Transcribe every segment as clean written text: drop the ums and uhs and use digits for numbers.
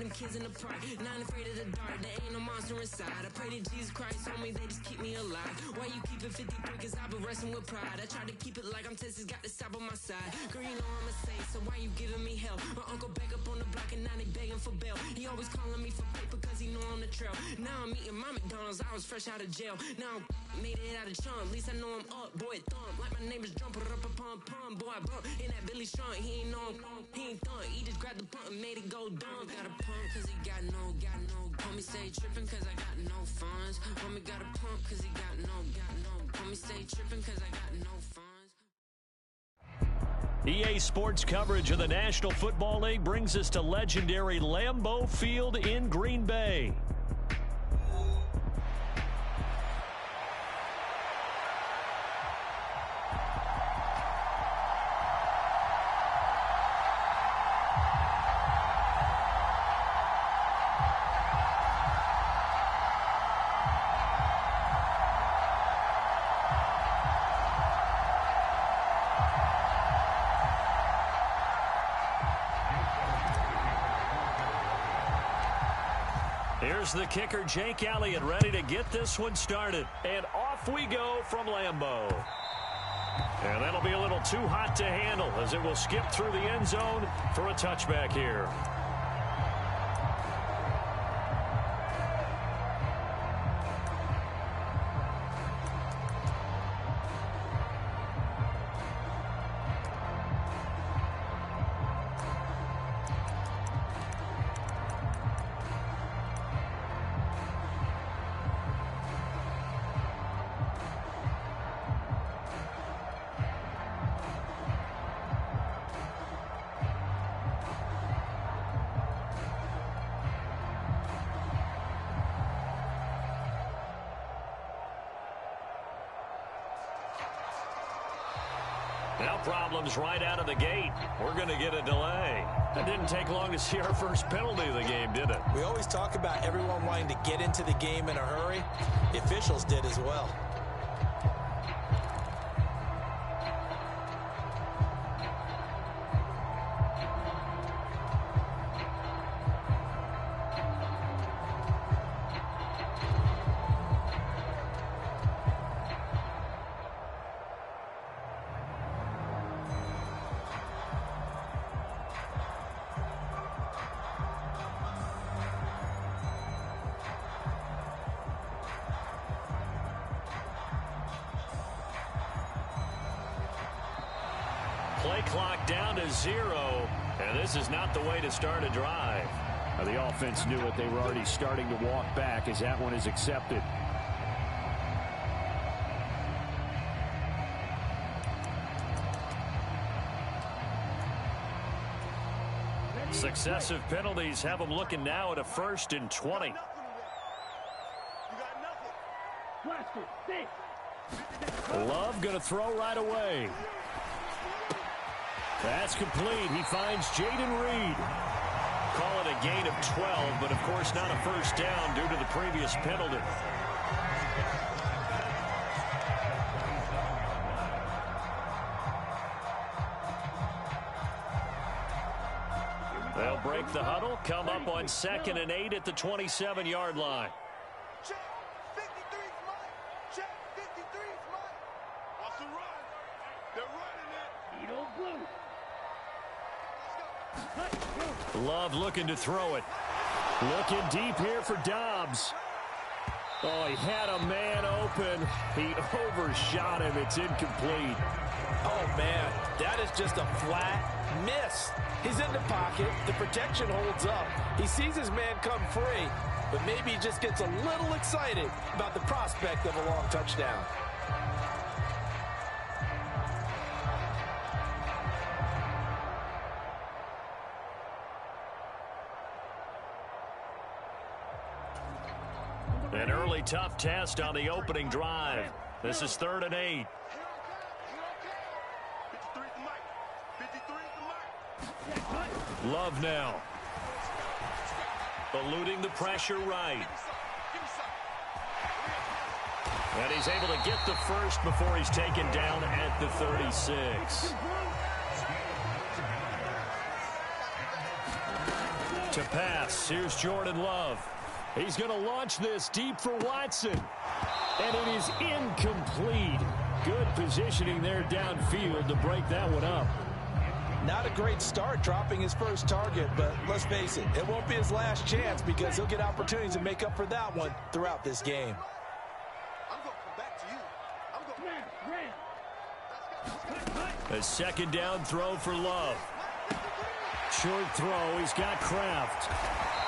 them kids in the park, not afraid of the dark. There ain't no monster inside. I pray to Jesus Christ, homie, they just keep me alive. Why you keep it 53? Cause I've been wrestling with pride. I try to keep it like I'm Texas, got the stop on my side. Girl, you know I'm a saint, so why you giving me hell? My uncle back up on the block and now they begging for bail. He always calling me for paper cause he know I'm the trail. Now I'm eating my McDonald's, I was fresh out of jail. Now I'm made it out of chunk, at least I know I'm up. Boy, thump, like my name is Jumper up a pump pump. Boy, I bump in that Billy Strong, he ain't know, he ain't thunk. He just grabbed the pump and made it go dumb. Got a pump cause he got no. Homie stay tripping cause I got no funds. Homie got a pump cause he got no. Homie stay tripping cause I got no funds. EA Sports coverage of the National Football League brings us to legendary Lambeau Field in Green Bay. Here's the kicker, Jake Elliott, ready to get this one started. And off we go from Lambeau. And that'll be a little too hot to handle as it will skip through the end zone for a touchback here. Now problems right out of the gate. We're going to get a delay. That didn't take long to see our first penalty of the game, did it? We always talk about everyone wanting to get into the game in a hurry. The officials did as well. Play clock down to 0, and this is not the way to start a drive. The offense knew it. They were already starting to walk back as that one is accepted. Successive penalties have them looking now at a 1st and 20. Love going to throw right away. That's complete. He finds Jaden Reed. Call it a gain of 12, but of course not a first down due to the previous penalty. They'll break the huddle, come up on 2nd and 8 at the 27-yard line. Check 53's mine. Check 53's mine. What's the run? They're running it. Edo Blue. Love looking to throw it. Looking deep here for Dobbs. Oh, he had a man open. He overshot him. It's incomplete. Oh, man, that is just a flat miss. He's in the pocket. The protection holds up. He sees his man come free, but maybe he just gets a little excited about the prospect of a long touchdown. An early tough test on the opening drive. This is 3rd and 8. Love now. Eluding the pressure right. And he's able to get the first before he's taken down at the 36. To pass, here's Jordan Love. He's going to launch this deep for Watson. And it is incomplete. Good positioning there downfield to break that one up. Not a great start dropping his first target, but let's face it, it won't be his last chance because he'll get opportunities to make up for that one throughout this game. I'm going to come back to you. A second down throw for Love. Short throw, he's got Kraft.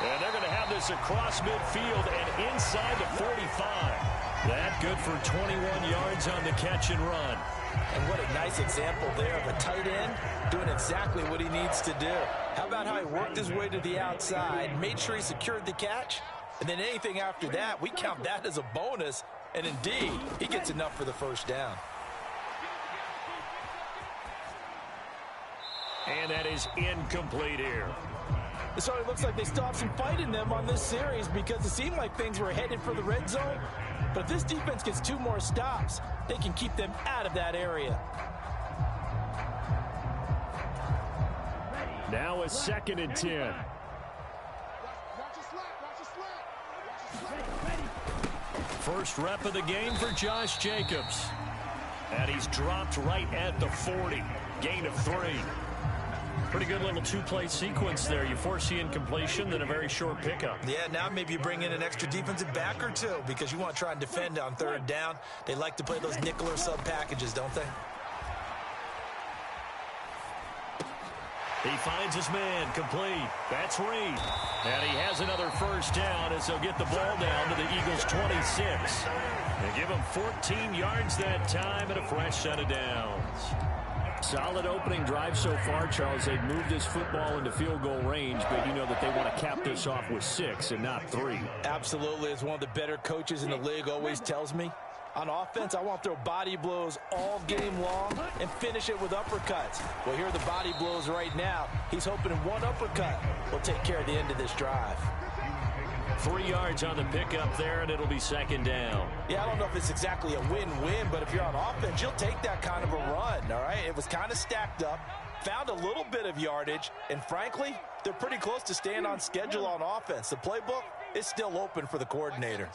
And they're going to have this across midfield and inside the 45. That good for 21 yards on the catch and run. And what a nice example there of a tight end doing exactly what he needs to do. How about how he worked his way to the outside, made sure he secured the catch, and then anything after that, we count that as a bonus, and indeed, he gets enough for the first down. And that is incomplete here. It certainly looks like they still have some fight in them on this series because it seemed like things were headed for the red zone. But if this defense gets 2 more stops, they can keep them out of that area. Now a 2nd and 10. First rep of the game for Josh Jacobs. And he's dropped right at the 40. Gain of 3. Pretty good little 2-play sequence there. You force the incompletion, then a very short pickup. Yeah, now maybe you bring in an extra defensive back or 2 because you want to try and defend on 3rd down. They like to play those nickel or sub packages, don't they? He finds his man, complete. That's Reed. And he has another first down as they'll get the ball down to the Eagles' 26. They give him 14 yards that time and a fresh set of downs. Solid opening drive so far, Charles. They've moved this football into field goal range, but you know that they want to cap this off with 6 and not 3. Absolutely. As one of the better coaches in the league always tells me, on offense, I want to throw body blows all game long and finish it with uppercuts. Well, here are the body blows right now. He's hoping one uppercut will take care of the end of this drive. 3 yards on the pickup there, and it'll be 2nd down. Yeah, I don't know if it's exactly a win-win, but if you're on offense, you'll take that kind of a run, all right? It was kind of stacked up, found a little bit of yardage, and frankly, they're pretty close to staying on schedule on offense. The playbook is still open for the coordinator.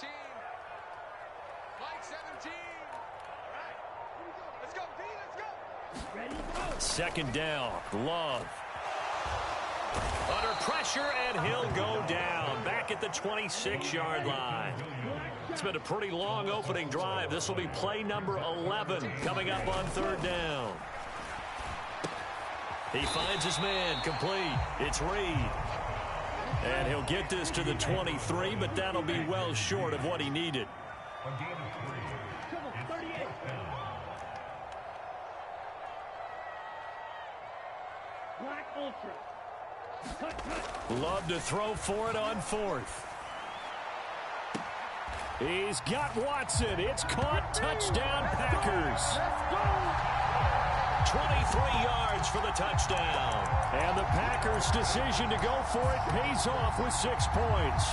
Second down, Love. Under pressure, and he'll go down. Back at the 26-yard line. It's been a pretty long opening drive. This will be play number 11 coming up on 3rd down. He finds his man, complete. It's Reed. And he'll get this to the 23, but that'll be well short of what he needed. Love to throw for it on 4th. He's got Watson. It's caught. Touchdown, Packers. 23 yards for the touchdown. And the Packers' decision to go for it pays off with 6 points.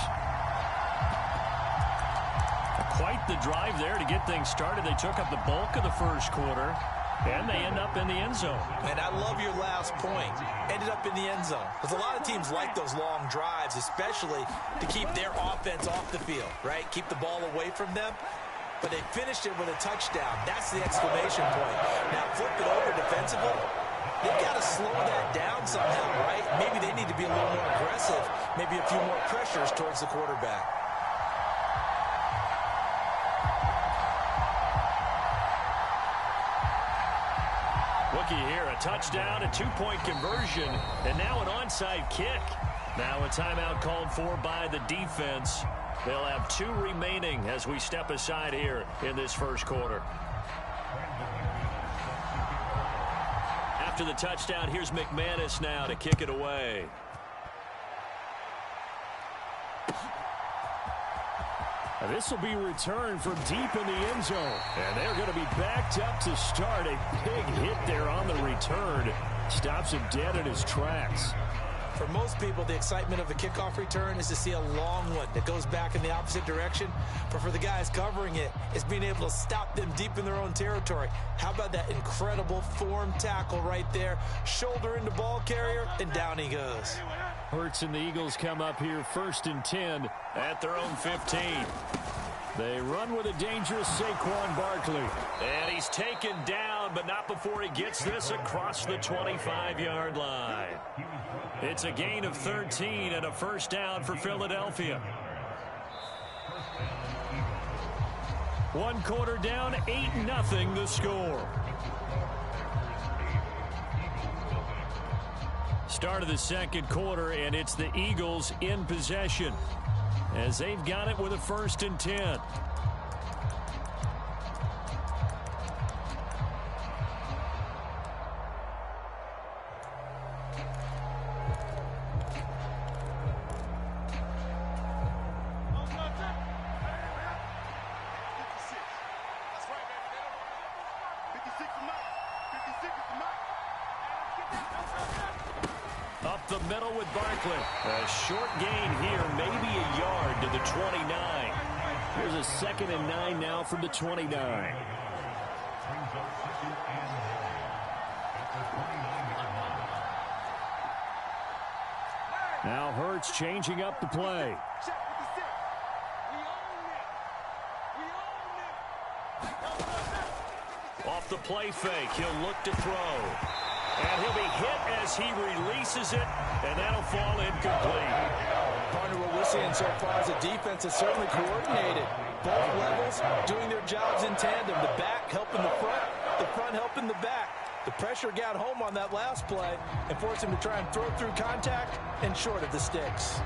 Quite the drive there to get things started. They took up the bulk of the first quarter, and they end up in the end zone. And I love your last point. Ended up in the end zone. Because a lot of teams like those long drives, especially to keep their offense off the field, right? Keep the ball away from them. But they finished it with a touchdown. That's the exclamation point. Now flip it over defensively. They've got to slow that down somehow, right? Maybe they need to be a little more aggressive. Maybe a few more pressures towards the quarterback. Looky here, a touchdown, a 2-point conversion, and now an onside kick. Now a timeout called for by the defense. They'll have 2 remaining as we step aside here in this first quarter. After the touchdown, here's McManus now to kick it away. And this will be returned from deep in the end zone. And they're going to be backed up to start. A big hit there on the return. Stops him dead in his tracks. For most people, the excitement of a kickoff return is to see a long one that goes back in the opposite direction. But for the guys covering it, it's being able to stop them deep in their own territory. How about that incredible form tackle right there? Shoulder into ball carrier, and down he goes. Hurts and the Eagles come up here 1st and 10 at their own 15. They run with a dangerous Saquon Barkley. And he's taken down, but not before he gets this across the 25-yard line. It's a gain of 13 and a first down for Philadelphia. 1 quarter down, 8-0 the score. Start of the second quarter, and it's the Eagles in possession as they've got it with a 1st and 10. Up the middle with Barkley. A short gain here, maybe a yard to the 29. Here's a 2nd and 9 now from the 29. Now Hurts changing up the play. Off the play fake, he'll look to throw. And he'll be hit as he releases it, and that'll fall incomplete. Partner, what we're seeing so far is the defense is certainly coordinated. Both levels doing their jobs in tandem. The back helping the front helping the back. The pressure got home on that last play and forced him to try and throw through contact and short of the sticks.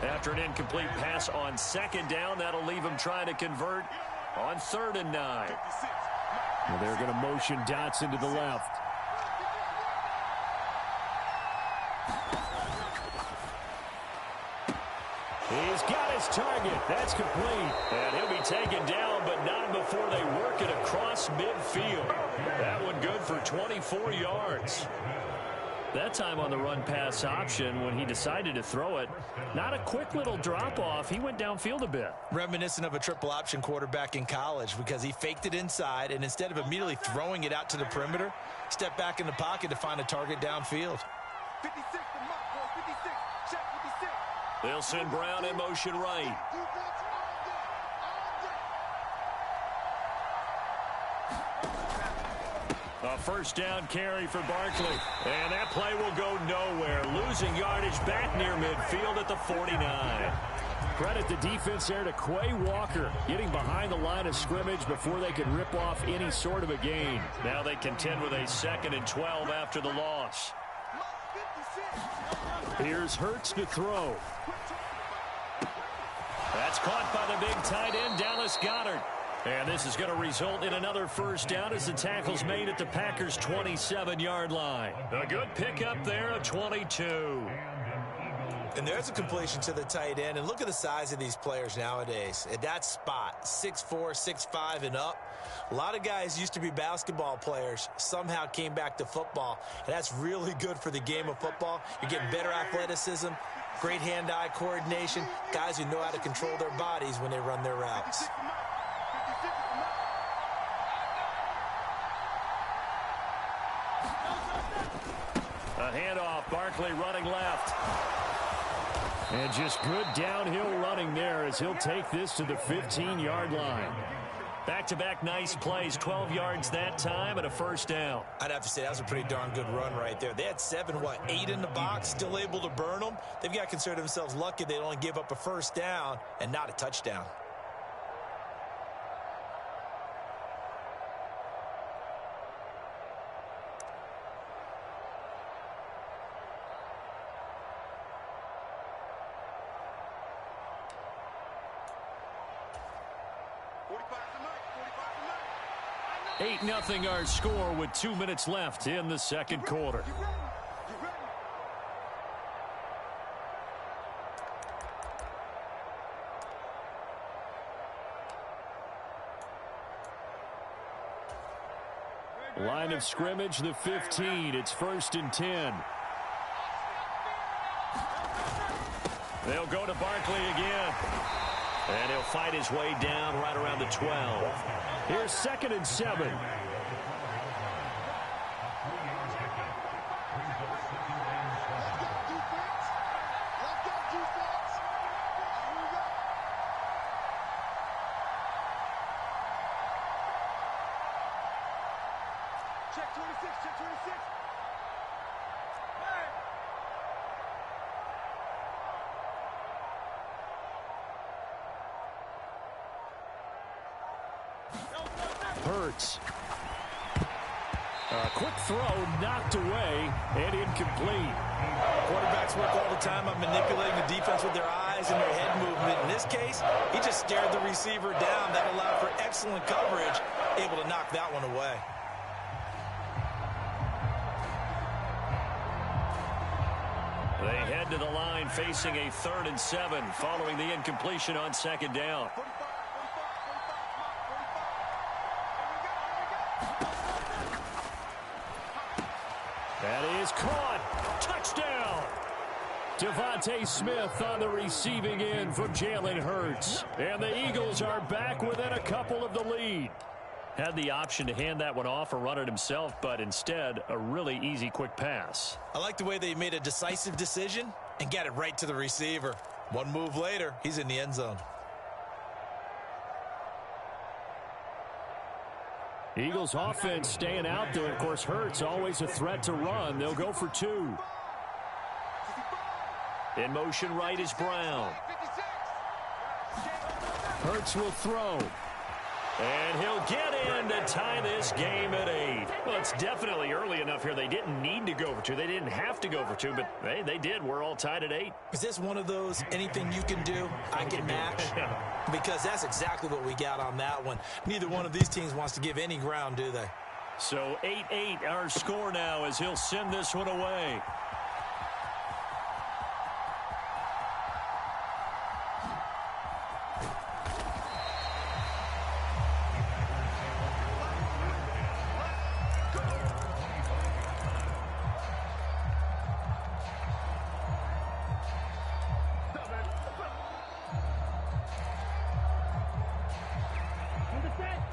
After an incomplete pass on 2nd down, that'll leave him trying to convert on 3rd and 9. Well, they're going to motion Dotson to the left. He's got his target. That's complete. And he'll be taken down, but not before they work it across midfield. That one good for 24 yards. That time on the run-pass option when he decided to throw it. Not a quick little drop-off. He went downfield a bit. Reminiscent of a triple option quarterback in college because he faked it inside, and instead of immediately throwing it out to the perimeter, stepped back in the pocket to find a target downfield. 56 to Mark, boy, 56. Check 56. They'll send Brown in motion right. A first down carry for Barkley. And that play will go nowhere. Losing yardage back near midfield at the 49. Credit the defense there to Quay Walker, getting behind the line of scrimmage before they could rip off any sort of a gain. Now they contend with a 2nd and 12 after the loss. Here's Hurts to throw. That's caught by the big tight end, Dallas Goedert. And this is going to result in another first down as the tackle's made at the Packers' 27-yard line. A good pickup there, a 22. And there's a completion to the tight end. And look at the size of these players nowadays. At that spot, 6'4", 6'5", and up. A lot of guys used to be basketball players, somehow came back to football. And that's really good for the game of football. You're getting better athleticism, great hand-eye coordination, guys who know how to control their bodies when they run their routes. A handoff, Barkley running left. And just good downhill running there as he'll take this to the 15-yard line. Back-to-back nice plays, 12 yards that time and a first down. I'd have to say that was a pretty darn good run right there. They had 8 in the box, still able to burn them. They've got to consider themselves lucky they only give up a first down and not a touchdown. Eight 8-0 our score with 2 minutes left in the second quarter. Line of scrimmage, the 15. It's 1st and 10. They'll go to Barkley again. And he'll fight his way down right around the 12. Here's 2nd and 7. Hurts. A quick throw knocked away and incomplete. Quarterbacks work all the time on manipulating the defense with their eyes and their head movement. In this case, he just stared the receiver down. That allowed for excellent coverage, able to knock that one away. They head to the line facing a 3rd and 7 following the incompletion on 2nd down. That is caught. Touchdown. Devontae Smith on the receiving end from Jalen Hurts. And the Eagles are back within a couple of the lead. Had the option to hand that one off or run it himself, but instead a really easy quick pass. I like the way they made a decisive decision and got it right to the receiver. One move later, he's in the end zone. Eagles offense staying out there. Of course, Hurts always a threat to run. They'll go for 2. In motion right is Brown. Hurts will throw. And he'll get in to tie this game at 8. Well, it's definitely early enough here. They didn't need to go for 2. They didn't have to go for 2, but hey, they did. We're all tied at 8. Is this one of those anything you can do, I can match? Because that's exactly what we got on that one. Neither one of these teams wants to give any ground, do they? So 8-8 our score now as he'll send this one away.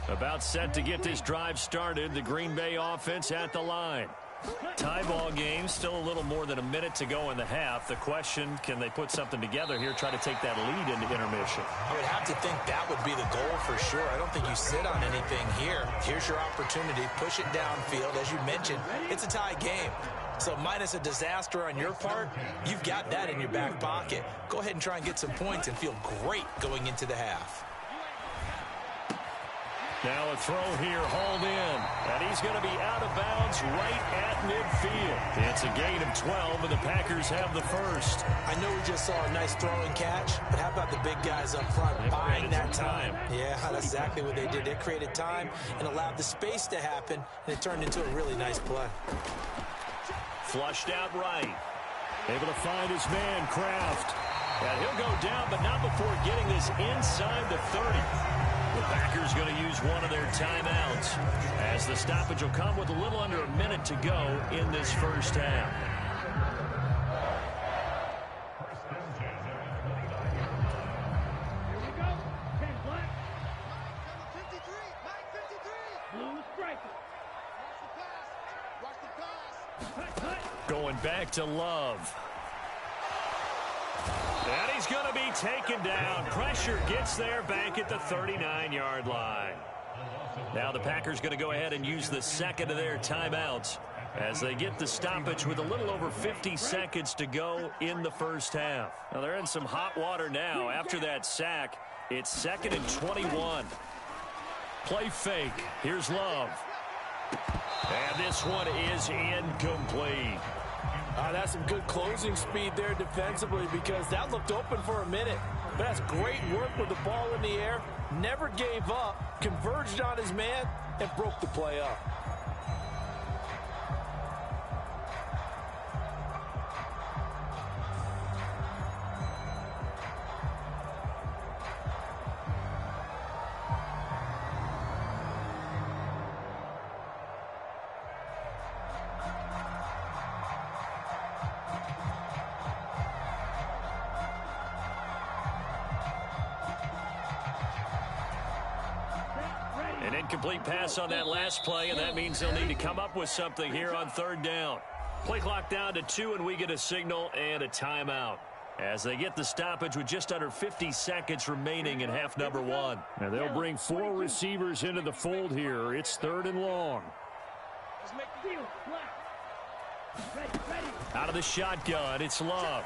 About set to get this drive started. The Green Bay offense at the line. Tie ball game, still a little more than a minute to go in the half. The question, can they put something together here, try to take that lead into intermission? I would have to think that would be the goal for sure. I don't think you sit on anything here. Here's your opportunity. Push it downfield. As you mentioned, it's a tie game. So minus a disaster on your part, you've got that in your back pocket. Go ahead and try and get some points and feel great going into the half. Now a throw here, hauled in. And he's going to be out of bounds right at midfield. It's a gain of 12, and the Packers have the first. I know we just saw a nice throwing catch, but how about the big guys up front buying that time? Yeah, that's exactly what they did. They created time and allowed the space to happen, and it turned into a really nice play. Flushed out right. Able to find his man, Kraft. And he'll go down, but not before getting this inside the 30. The Packers going to use one of their timeouts as the stoppage will come with a little under a minute to go in this first half. Here we go. 10 black. 53. 953. Blue striker. Watch the pass. Going back to Love. And he's going to be taken down. Pressure gets there back at the 39-yard line. Now the Packers going to go ahead and use the second of their timeouts as they get the stoppage with a little over 50 seconds to go in the first half. Now they're in some hot water now. After that sack, it's 2nd and 21. Play fake. Here's Love. And this one is incomplete. That's some good closing speed there defensively because that looked open for a minute. But that's great work with the ball in the air. Never gave up, converged on his man, and broke the play up. An incomplete pass on that last play, and that means they'll need to come up with something here on 3rd down. Play clock down to 2, and we get a signal and a timeout as they get the stoppage with just under 50 seconds remaining in half number 1. And they'll bring 4 receivers into the fold here. It's 3rd and long. Out of the shotgun, it's Love.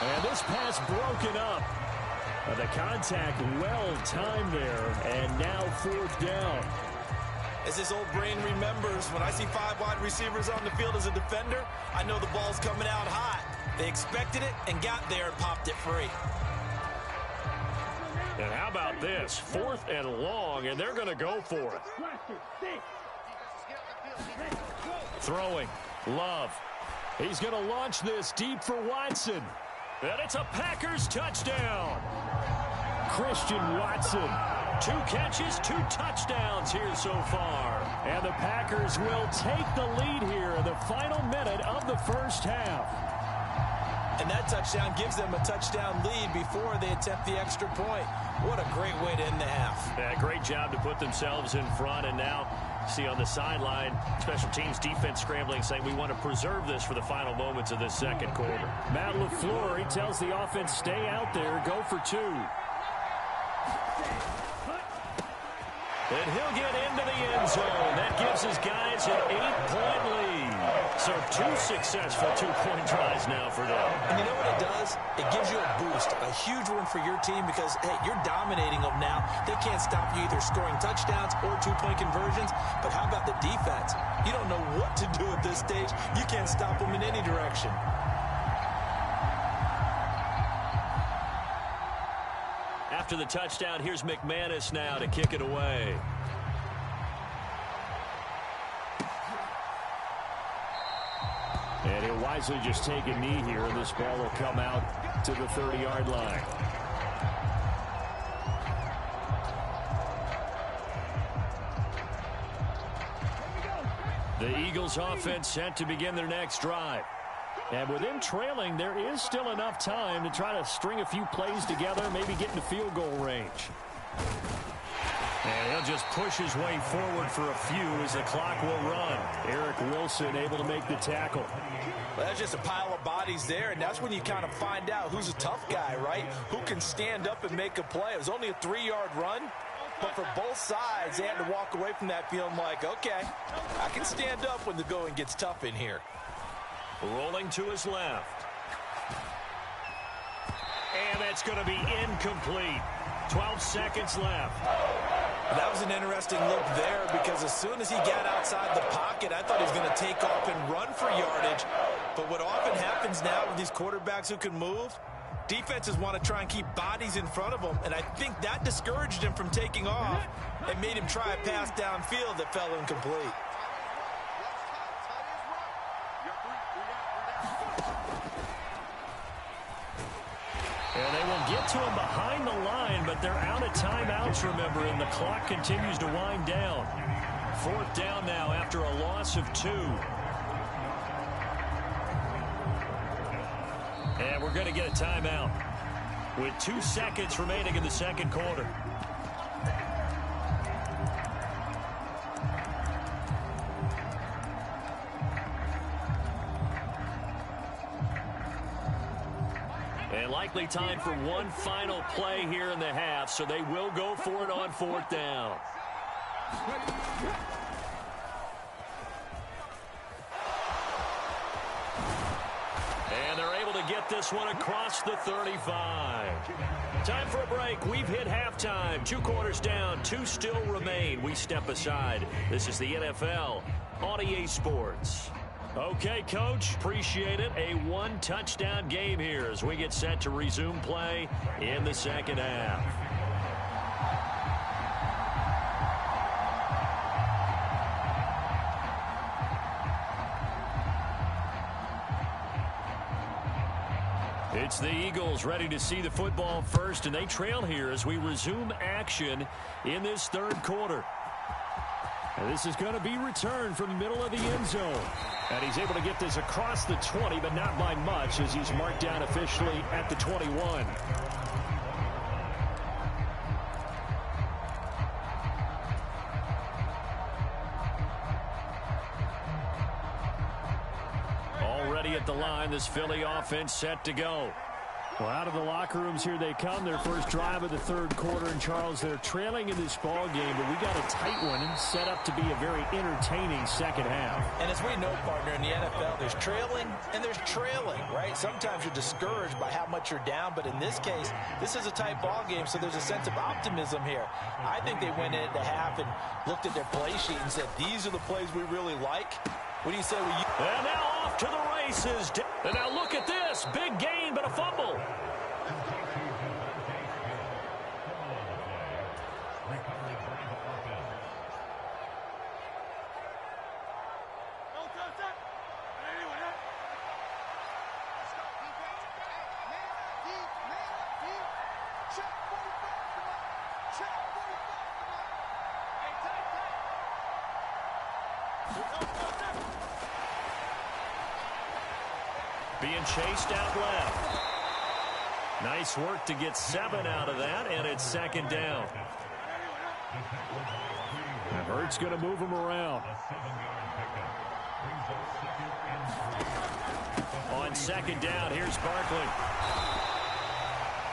And this pass broken up. The contact well timed there, and now 4th down. As his old brain remembers, when I see 5 wide receivers on the field as a defender, I know the ball's coming out hot. They expected it and got there and popped it free. And how about this? 4th and long, and they're going to go for it. Throwing. Love. He's going to launch this deep for Watson. And it's a Packers touchdown. Christian Watson. 2 catches, 2 touchdowns here so far. And the Packers will take the lead here in the final minute of the first half. And that touchdown gives them a touchdown lead before they attempt the extra point. What a great way to end the half. Yeah, great job to put themselves in front. And now, see on the sideline, special teams defense scrambling, saying we want to preserve this for the final moments of this second quarter. Matt LaFleur, he tells the offense, stay out there, go for 2. And he'll get into the end zone. That gives his guys an 8-point lead. So 2 successful 2-point tries now for them. And you know what it does? It gives you a boost, a huge one for your team because, hey, you're dominating them now. They can't stop you either scoring touchdowns or 2-point conversions. But how about the defense? You don't know what to do at this stage. You can't stop them in any direction. After the touchdown, here's McManus now to kick it away. And he'll wisely just take a knee here, and this ball will come out to the 30-yard line. The Eagles offense set to begin their next drive. And with them trailing, there is still enough time to try to string a few plays together, maybe get into field goal range. And he'll just push his way forward for a few as the clock will run. Eric Wilson able to make the tackle. Well, that's just a pile of bodies there, and that's when you kind of find out who's a tough guy, right? Who can stand up and make a play. It was only a 3-yard run, but for both sides, they had to walk away from that feeling like, okay, I can stand up when the going gets tough in here. Rolling to his left. And that's going to be incomplete. 12 seconds left. That was an interesting look there because as soon as he got outside the pocket, I thought he was going to take off and run for yardage. But what often happens now with these quarterbacks who can move, defenses want to try and keep bodies in front of them. And I think that discouraged him from taking off and made him try a pass downfield that fell incomplete. And they will get to him behind the line, but they're out of timeouts, remember, and the clock continues to wind down. 4th down now after a loss of 2. And we're going to get a timeout with 2 seconds remaining in the second quarter. And likely time for one final play here in the half, so they will go for it on 4th down. And they're able to get this one across the 35. Time for a break. We've hit halftime. 2 quarters down, 2 still remain. We step aside. This is the NFL on EA Sports. Okay, Coach, appreciate it. A 1-touchdown game here as we get set to resume play in the second half. It's the Eagles ready to see the football first, and they trail here as we resume action in this 3rd quarter. And this is going to be returned from the middle of the end zone. And he's able to get this across the 20, but not by much as he's marked down officially at the 21. Already at the line, this Philly offense set to go. Well, out of the locker rooms here they come. Their first drive of the third quarter. And, Charles, they're trailing in this ball game, but we got a tight one set up to be a very entertaining second half. And as we know, partner, in the NFL, there's trailing and there's trailing, right? Sometimes you're discouraged by how much you're down, but in this case, this is a tight ball game, so there's a sense of optimism here. I think they went into half and looked at their play sheet and said, these are the plays we really like. What do you say? And now off to the races. And now look at this. Big gain, but a fumble. Being chased out left. Nice work to get 7 out of that, and it's second down. And Hurts going to move him around. On second down, here's Barkley.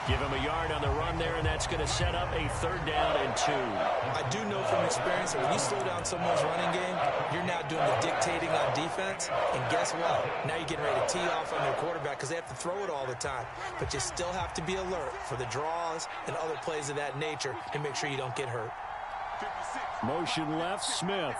Give him a yard on the run there, and that's going to set up a 3rd down and 2. I do know from experience that when you slow down someone's running game, you're now doing the dictating on defense. And guess what? Now you're getting ready to tee off on their quarterback because they have to throw it all the time. But you still have to be alert for the draws and other plays of that nature and make sure you don't get hurt. Motion left, Smith.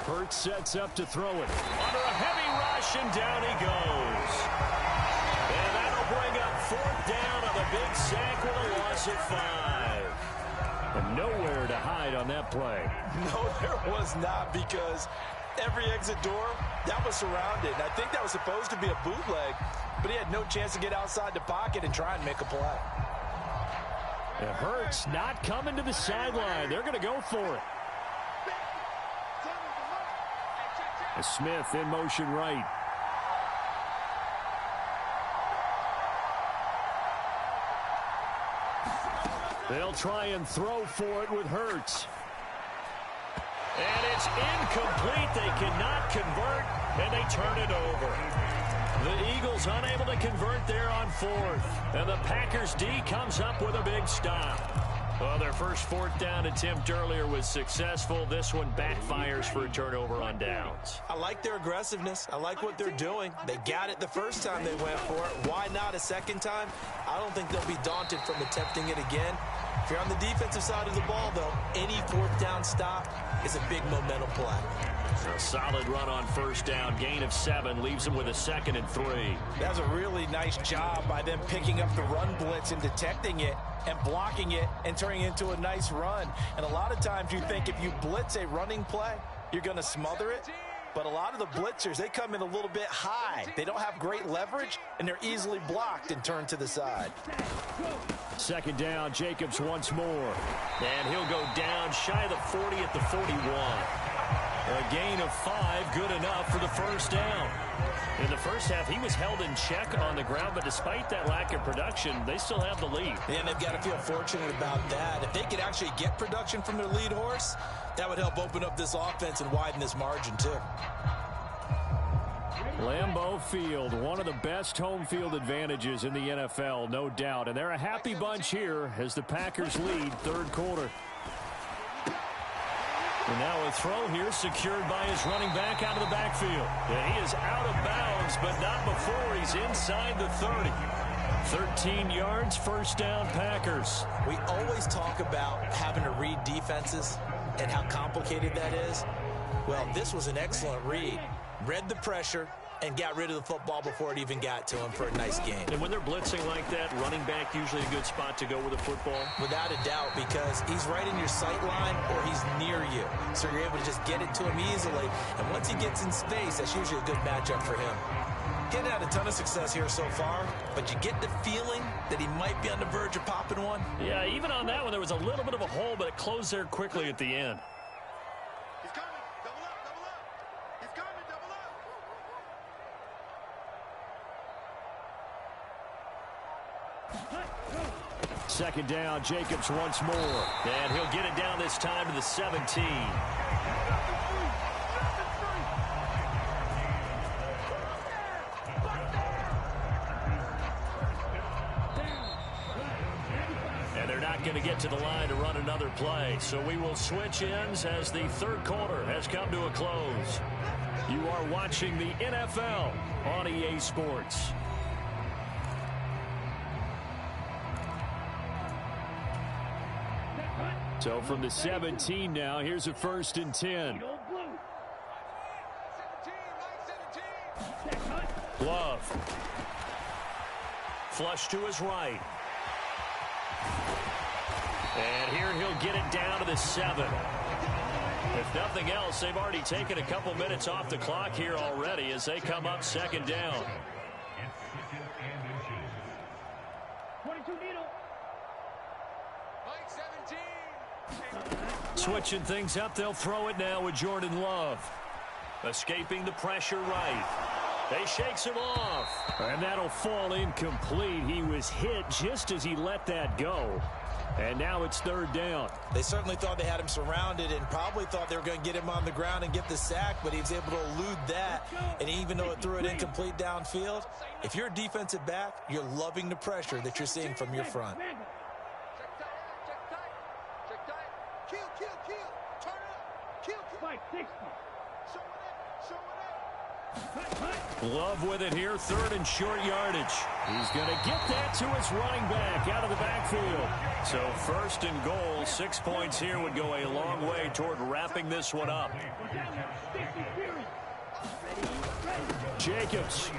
Hurts sets up to throw it. Under a heavy rush, and down he goes. And that'll bring up 4th down on the big sack with a loss of 5. And nowhere to hide on that play. No, there was not, because every exit door, that was surrounded. And I think that was supposed to be a bootleg, but he had no chance to get outside the pocket and try and make a play. It hurts not coming to the sideline. They're going to go for it. Smith in motion right. They'll try and throw for it with Hurts. And it's incomplete. They cannot convert, and they turn it over. The Eagles unable to convert there on 4th. And the Packers D comes up with a big stop. Well, their first 4th down attempt earlier was successful. This one backfires for a turnover on downs. I like their aggressiveness. I like what they're doing. They got it the first time they went for it. Why not a second time? I don't think they'll be daunted from attempting it again. If you're on the defensive side of the ball, though, any 4th down stop is a big momentum play. A solid run on 1st down. Gain of 7 leaves them with a 2nd and 3. That was a really nice job by them picking up the run blitz and detecting it and blocking it and turning it into a nice run. And a lot of times you think if you blitz a running play, you're going to smother it. But a lot of the blitzers, they come in a little bit high. They don't have great leverage, and they're easily blocked and turned to the side. 2nd down, Jacobs once more. And he'll go down shy of the 40 at the 41. A gain of 5, good enough for the 1st down. In the first half, he was held in check on the ground, but despite that lack of production, they still have the lead. And they've got to feel fortunate about that. If they could actually get production from their lead horse, that would help open up this offense and widen this margin, too. Lambeau Field, one of the best home field advantages in the NFL, no doubt. And they're a happy bunch here as the Packers lead 3rd quarter. And now a throw here secured by his running back out of the backfield. And he is out of bounds, but not before he's inside the 30. 13 yards, 1st down, Packers. We always talk about having to read defenses and how complicated that is. Well, this was an excellent read. Read the pressure and got rid of the football before it even got to him for a nice game. And when they're blitzing like that, running back usually a good spot to go with the football? Without a doubt, because he's right in your sight line or he's near you. So you're able to just get it to him easily. And once he gets in space, that's usually a good matchup for him. He hasn't had a ton of success here so far, but you get the feeling that he might be on the verge of popping one. Yeah, even on that one, there was a little bit of a hole, but it closed there quickly at the end. He's coming. Double up, double up. He's coming, double up. 2nd down, Jacobs once more. And he'll get it down this time to the 17. get to the line to run another play. So we will switch ends as the third quarter has come to a close. You are watching the NFL on EA Sports. So from the 17 now, here's a 1st and 10. Love. Flush to his right. And here he'll get it down to the 7. If nothing else, they've already taken a couple minutes off the clock here already as they come up 2nd down. Switching things up, they'll throw it now with Jordan Love. Escaping the pressure right. They shakes him off. And that'll fall incomplete. He was hit just as he let that go. And now it's 3rd down. They certainly thought they had him surrounded and probably thought they were going to get him on the ground and get the sack, but he was able to elude that. And even though it threw it incomplete downfield, if you're a defensive back, you're loving the pressure that you're seeing from your front. Love with it here, 3rd and short yardage. He's going to get that to his running back out of the backfield. So 1st and goal, 6 points here would go a long way toward wrapping this one up. Jacobs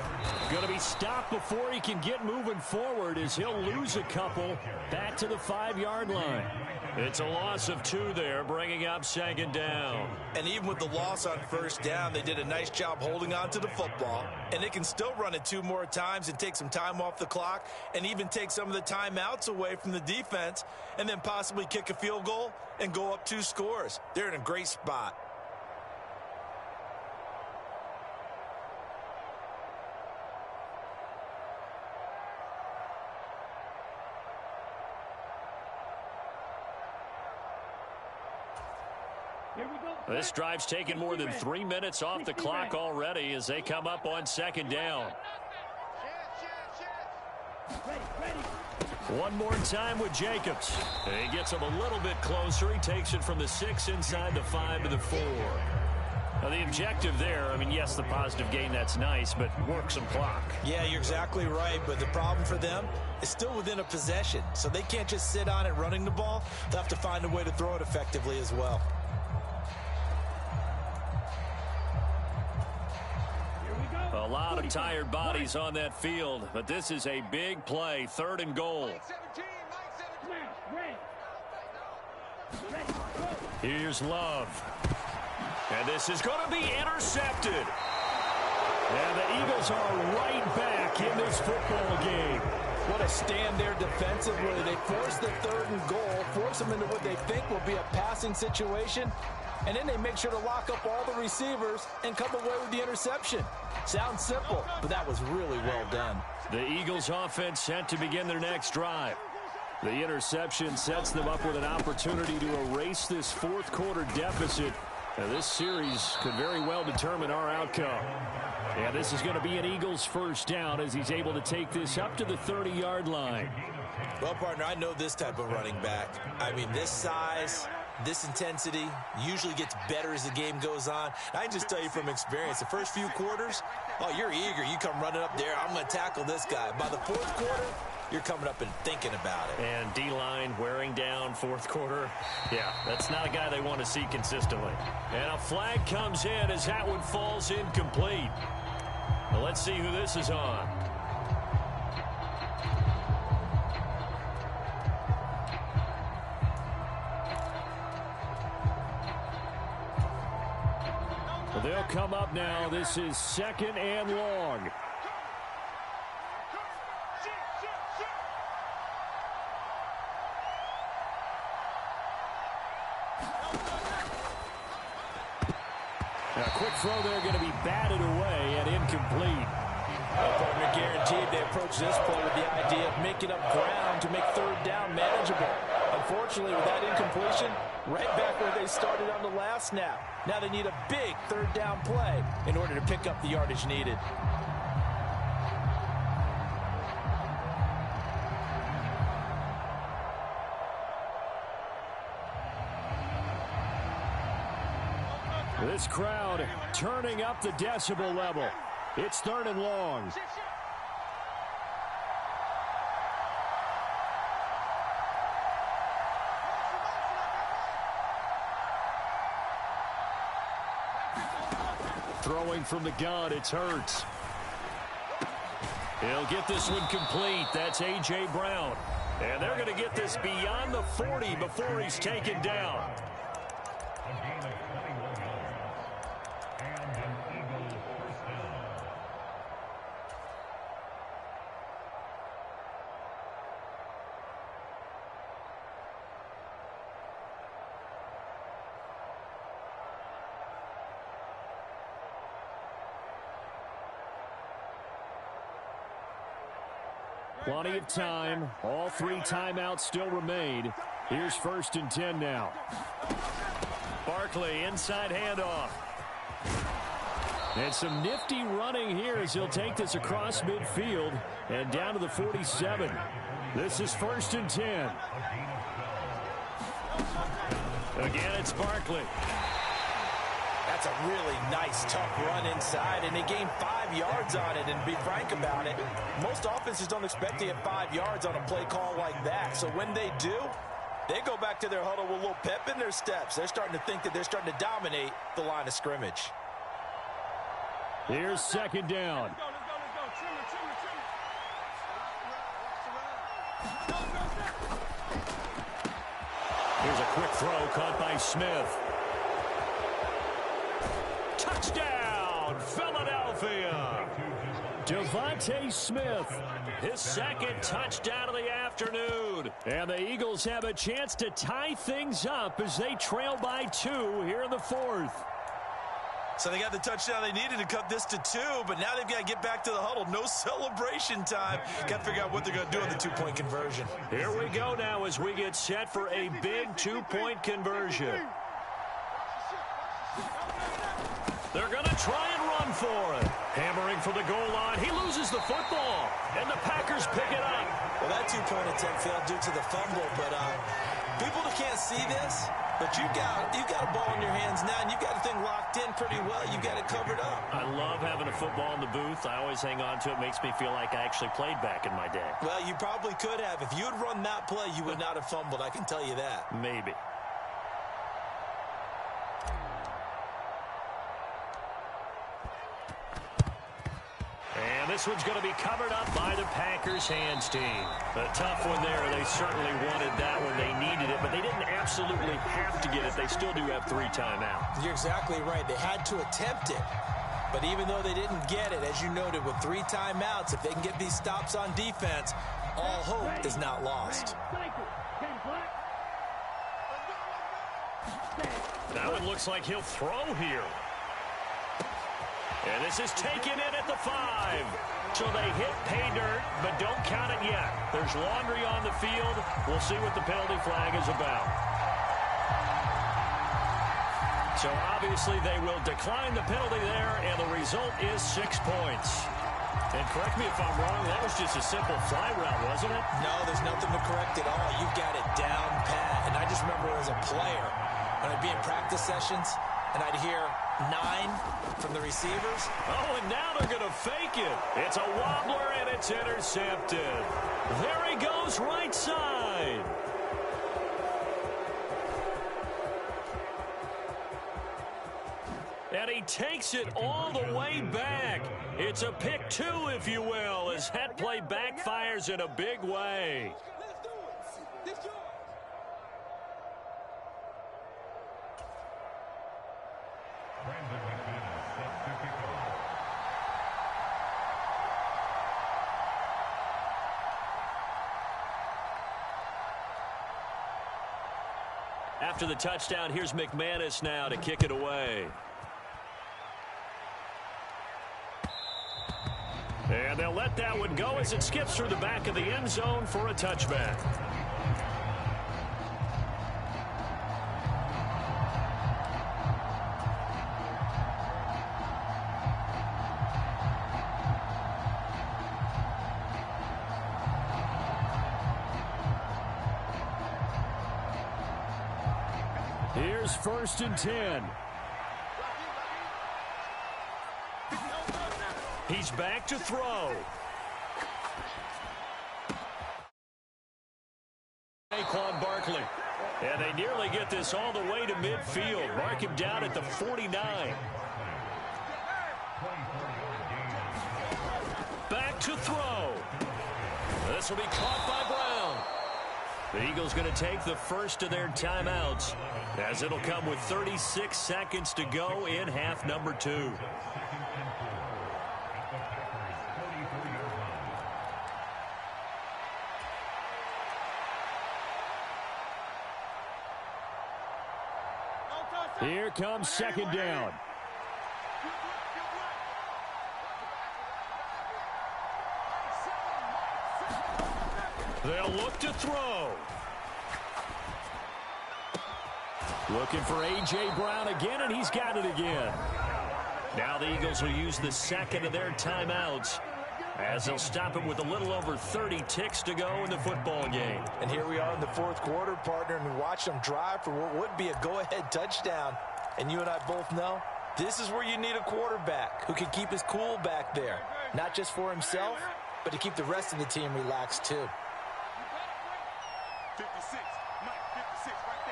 going to be stopped before he can get moving forward as he'll lose a couple back to the 5-yard line. It's a loss of 2 there, bringing up 2nd down. And even with the loss on 1st down, they did a nice job holding on to the football. And they can still run it 2 more times and take some time off the clock and even take some of the timeouts away from the defense and then possibly kick a field goal and go up 2 scores. They're in a great spot. This drive's taken more than 3 minutes off the clock already as they come up on 2nd down. One more time with Jacobs. And he gets him a little bit closer. He takes it from the 6 inside the 5 to the 4. Now the objective there, I mean, yes, the positive gain, that's nice, but work some clock. Yeah, you're exactly right, but the problem for them is still within a possession. So they can't just sit on it running the ball. They'll have to find a way to throw it effectively as well. A lot of tired bodies on that field, but this is a big play, 3rd and goal. Here's Love. And this is going to be intercepted. And the Eagles are right back in this football game. What a stand there defensively. They force the 3rd and goal, force them into what they think will be a passing situation, and then they make sure to lock up all the receivers and come away with the interception. Sounds simple, but that was really well done. The Eagles offense set to begin their next drive. The interception sets them up with an opportunity to erase this 4th quarter deficit. Now, this series could very well determine our outcome. And this is going to be an Eagles 1st down as he's able to take this up to the 30-yard line. Well, partner, I know this type of running back. I mean, this size, this intensity usually gets better as the game goes on. I can just tell you from experience, the first few quarters, oh, you're eager. You come running up there, I'm going to tackle this guy. By the 4th quarter, you're coming up and thinking about it. And D-line wearing down 4th quarter. Yeah, that's not a guy they want to see consistently. And a flag comes in as that one falls incomplete. Well, let's see who this is on. Well, they'll come up now. This is 2nd and long. A quick throw there going to be batted away and incomplete. Partner, guaranteed they approach this play with the idea of making up ground to make 3rd down manageable. Unfortunately, with that incompletion, right back where they started on the last snap. Now they need a big 3rd down play in order to pick up the yardage needed. This crowd turning up the decibel level. It's 3rd and long. Throwing from the gun, it's Hurts. He'll get this one complete. That's A.J. Brown. And they're going to get this beyond the 40 before he's taken down. Plenty of time. All 3 timeouts still remain. Here's 1st and 10 now. Barkley, inside handoff. And some nifty running here as he'll take this across midfield and down to the 47. This is 1st and 10. Again, it's Barkley. That's a really nice, tough run inside, and they gained 5 yards on it. And to be frank about it, most offenses don't expect to get 5 yards on a play call like that. So when they do, they go back to their huddle with a little pep in their steps. They're starting to think that they're starting to dominate the line of scrimmage. Here's 2nd down. Here's a quick throw caught by Smith. Touchdown, Philadelphia. Devontae Smith, his 2nd touchdown of the afternoon. And the Eagles have a chance to tie things up as they trail by 2 here in the 4th. So they got the touchdown they needed to cut this to 2, but now they've got to get back to the huddle. No celebration time. Got to figure out what they're going to do on the 2-point conversion. Here we go now as we get set for a big 2-point conversion. They're going to try and run for it. Hammering for the goal line. He loses the football, and the Packers pick it up. Well, that 2-point attempt failed due to the fumble, but people that can't see this, but you've got a ball in your hands now, and you've got the thing locked in pretty well. You've got it covered up. I love having a football in the booth. I always hang on to it. Makes me feel like I actually played back in my day. Well, you probably could have. If you had run that play, you would not have fumbled. I can tell you that. Maybe. And this one's going to be covered up by the Packers hands team. A tough one there. They certainly wanted that when they needed it, but they didn't absolutely have to get it. They still do have 3 timeouts. You're exactly right. They had to attempt it. But even though they didn't get it, as you noted, with 3 timeouts, if they can get these stops on defense, all hope is not lost. That one looks like he'll throw here. And this is taken in at the 5. So they hit pay dirt, but don't count it yet. There's laundry on the field. We'll see what the penalty flag is about. So obviously they will decline the penalty there, and the result is 6 points. And correct me if I'm wrong, that was just a simple fly route, wasn't it? No, there's nothing to correct at all. You've got it down pat. And I just remember as a player, when I'd be in practice sessions, and I'd hear 9 from the receivers. Oh, and now they're going to fake it. It's a wobbler, and it's intercepted. There he goes, right side. And he takes it all the way back. It's a pick 2, if you will, as that play backfires in a big way. After the touchdown, here's McManus now to kick it away. And they'll let that one go as it skips through the back of the end zone for a touchback. Here's 1st and 10. He's back to throw. Saquon Barkley. And they nearly get this all the way to midfield. Mark him down at the 49. Back to throw. This will be caught by Brown. The Eagles going to take the first of their timeouts, as it'll come with 36 seconds to go in half number 2. Here comes second down. They'll look to throw. Looking for A.J. Brown again, and he's got it again. Now the Eagles will use the second of their timeouts, as they'll stop it with a little over 30 ticks to go in the football game. And here we are in the fourth quarter, partner, and we watch them drive for what would be a go-ahead touchdown. And you and I both know this is where you need a quarterback who can keep his cool back there, not just for himself, but to keep the rest of the team relaxed too. 56, Mike, 56, right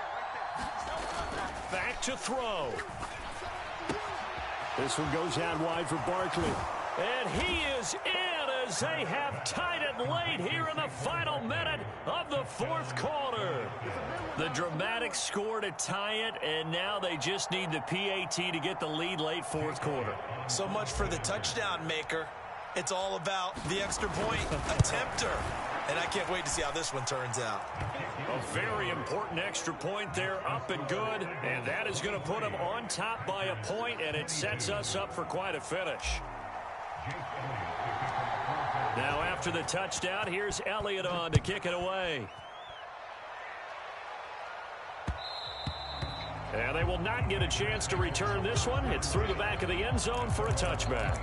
there. Back to throw. This one goes out wide for Barkley. And he is in as they have tied it late here in the final minute of the fourth quarter. The dramatic score to tie it, and now they just need the PAT to get the lead late fourth quarter. So much for the touchdown maker. It's all about the extra point attempter. And I can't wait to see how this one turns out. A very important extra point there, up and good. And that is going to put them on top by a point, and it sets us up for quite a finish. Now after the touchdown, here's Elliott on to kick it away. And they will not get a chance to return this one. It's through the back of the end zone for a touchback.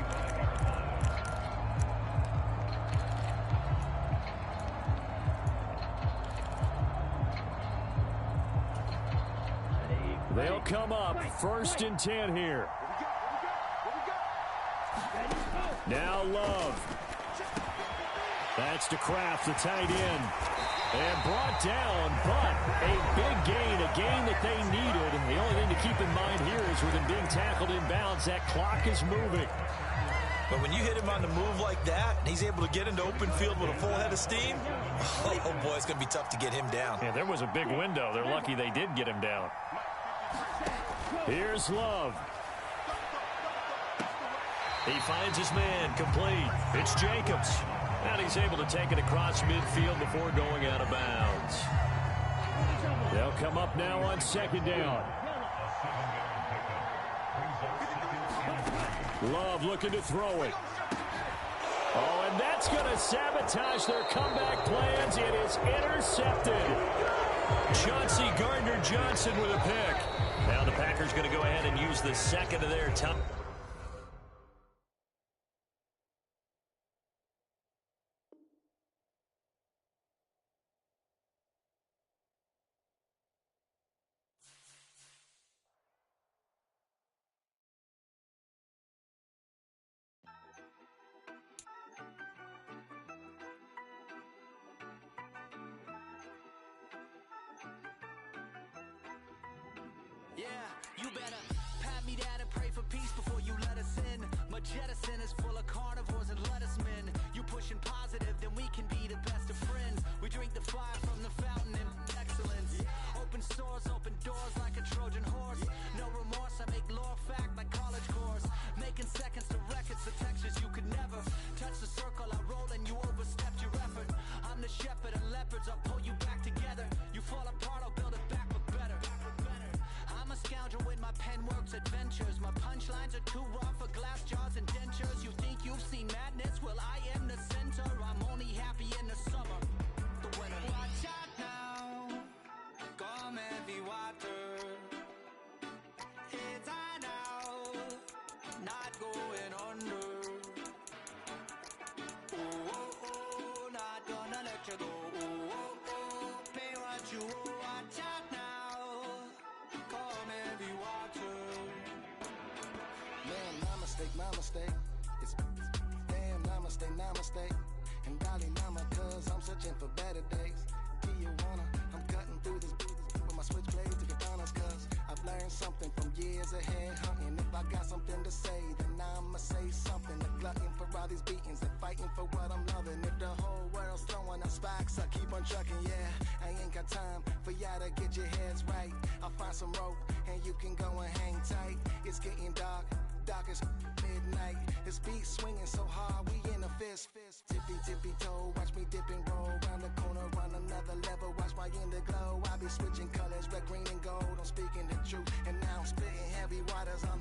They'll come up 1st and 10 here. Now Love. That's to Kraft, the tight end. And brought down, but a big gain, a gain that they needed. The only thing to keep in mind here is with him being tackled in bounds, that clock is moving. But when you hit him on the move like that, and he's able to get into open field with a full head of steam, oh boy, it's going to be tough to get him down. Yeah, there was a big window. They're lucky they did get him down. Here's Love. He finds his man, complete. It's Jacobs. And he's able to take it across midfield before going out of bounds. They'll come up now on second down. Love looking to throw it. Oh, and that's going to sabotage their comeback plans. It is intercepted. Chauncey Gardner-Johnson with a pick. Now the Packers going to go ahead and use the second of their time. Yeah, you better pat me down and pray for peace before you let us in. My jettison is full of carnivores and lettuce men. You pushing positive, then we can be the best of friends. We drink the fire from the fountain in excellence. Open sores, open doors like a Trojan horse. No remorse, I make lore fact like college course. Making seconds to records, the textures you could never touch the circle I roll and you overstepped your effort. I'm the shepherd and leopards, I'll pull you back together. You fall apart, I'll build it back but better. I'm a scoundrel with my pen works adventures. My punchlines are too raw for glass jars and dentures. You think you've seen madness? Well, I am the center. I'm only happy in the summer. The winter. Watch out now. Come heavy water. It's high now. Not going under. Oh, oh, oh. Not gonna let you go. Oh, oh, oh. Pay what you owe. Watch out now. Man, my mistake. It's namaste. And Dalai Lama, cause I'm searching for better days. Tijuana, I'm cutting through this with my switchblades to katanas, cause I've learned something from years ahead hunting. If I got something to say, then I'ma say something. A glutton for all these beatings and fighting for what I'm loving. If the whole world's throwing out sparks, I keep on trucking, yeah. I ain't got time for y'all to get your heads right. I'll find some rope and you can go and hang tight. It's getting dark as midnight. This beat swinging so hard, we in a fist. Tippy toe, watch me dip and roll. Round the corner, run another level, watch my glow. I be switching colors, red, green, and gold. I'm speaking the truth, and now I'm spitting heavy waters on